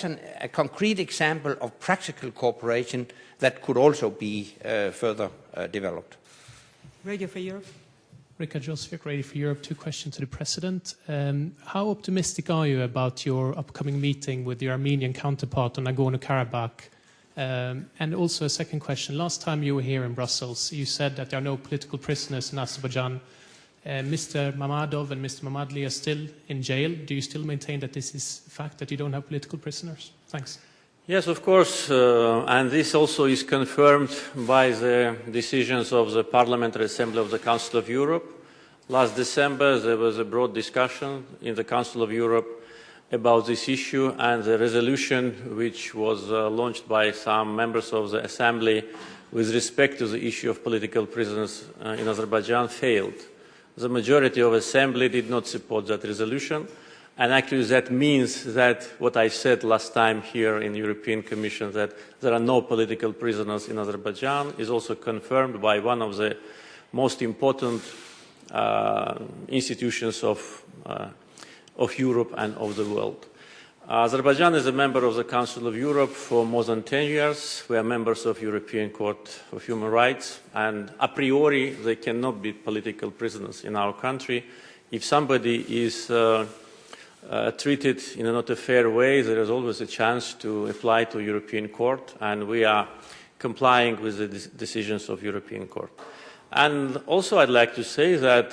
a concrete example of practical cooperation that could also be further developed. Radio for Europe. Richard Josvik, Radio for Europe. Two questions to the President. How optimistic are you about your upcoming meeting with the Armenian counterpart on Nagorno-Karabakh? And also a second question. Last time you were here in Brussels, you said that there are no political prisoners in Azerbaijan. Mr. Mammadov and Mr. Mammadli are still in jail. Do you still maintain that this is a fact, that you don't have political prisoners? Thanks. Yes, of course, and this also is confirmed by the decisions of the Parliamentary Assembly of the Council of Europe. Last December, there was a broad discussion in the Council of Europe about this issue, and the resolution which was launched by some members of the Assembly with respect to the issue of political prisoners in Azerbaijan failed. The majority of the Assembly did not support that resolution, and actually that means that what I said last time here in the European Commission, that there are no political prisoners in Azerbaijan, is also confirmed by one of the most important institutions of Europe and of the world. Azerbaijan is a member of the Council of Europe for more than 10 years. We are members of the European Court of Human Rights, and a priori they cannot be political prisoners in our country. If somebody is treated in a not a fair way, there is always a chance to apply to European Court, and we are complying with the decisions of European Court. And also I'd like to say that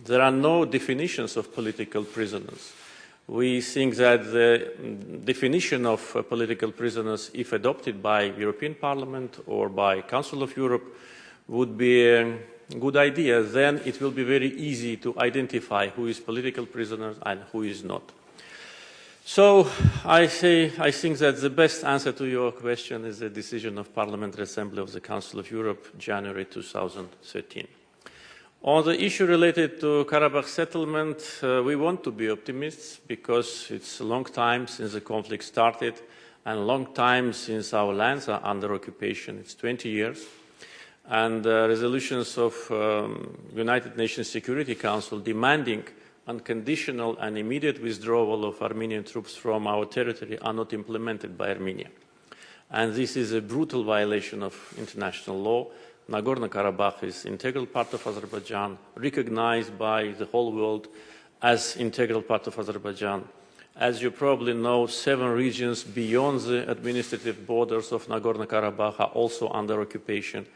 there are no definitions of political prisoners. We think that the definition of political prisoners, if adopted by European Parliament or by Council of Europe, would be a good idea. Then it will be very easy to identify who is political prisoner and who is not. So I think that the best answer to your question is the decision of Parliamentary Assembly of the Council of Europe, January 2013. On the issue related to Karabakh settlement, we want to be optimists because it's a long time since the conflict started and a long time since our lands are under occupation. It's 20 years. And resolutions of United Nations Security Council demanding unconditional and immediate withdrawal of Armenian troops from our territory are not implemented by Armenia. And this is a brutal violation of international law. Nagorno-Karabakh is an integral part of Azerbaijan, recognized by the whole world as integral part of Azerbaijan. As you probably know, 7 regions beyond the administrative borders of Nagorno-Karabakh are also under occupation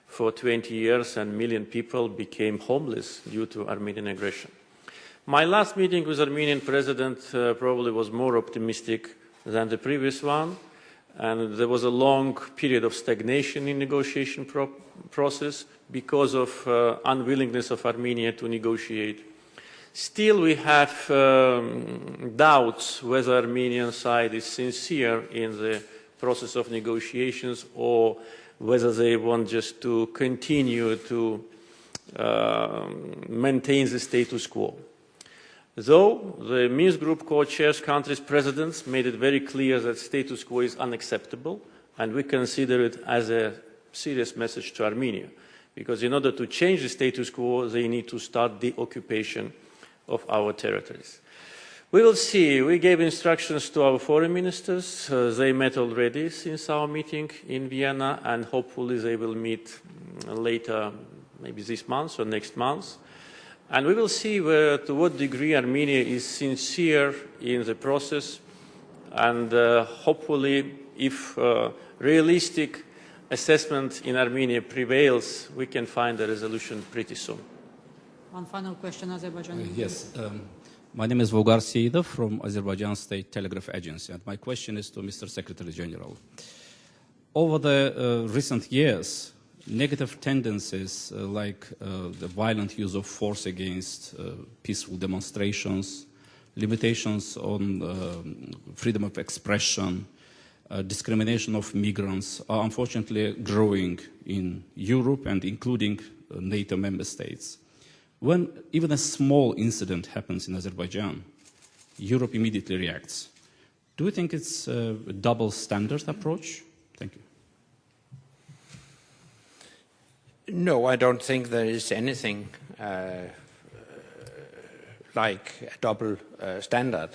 for 20 years, and 1 million people became homeless due to Armenian aggression. My last meeting with Armenian president probably was more optimistic than the previous one. And there was a long period of stagnation in negotiation process because of unwillingness of Armenia to negotiate. Still, we have doubts whether Armenian side is sincere in the process of negotiations or whether they want just to continue to maintain the status quo. Though the Minsk Group co-chairs countries' presidents made it very clear that status quo is unacceptable, and we consider it as a serious message to Armenia, because in order to change the status quo, they need to start the occupation of our territories. We will see. We gave instructions to our foreign ministers. They met already since our meeting in Vienna, and hopefully they will meet later, maybe this month or next month. And we will see to what degree Armenia is sincere in the process, and hopefully, if realistic assessment in Armenia prevails, we can find a resolution pretty soon. One final question, Azerbaijan. Yes. My name is Vogar Seidov from Azerbaijan State Telegraph Agency, and my question is to Mr. Secretary General. Over the recent years, negative tendencies like the violent use of force against peaceful demonstrations, limitations on freedom of expression, discrimination of migrants are unfortunately growing in Europe and including NATO member states. When even a small incident happens in Azerbaijan, Europe immediately reacts. Do you think it's a double standard approach? Thank you. No, I don't think there is anything like a double standard.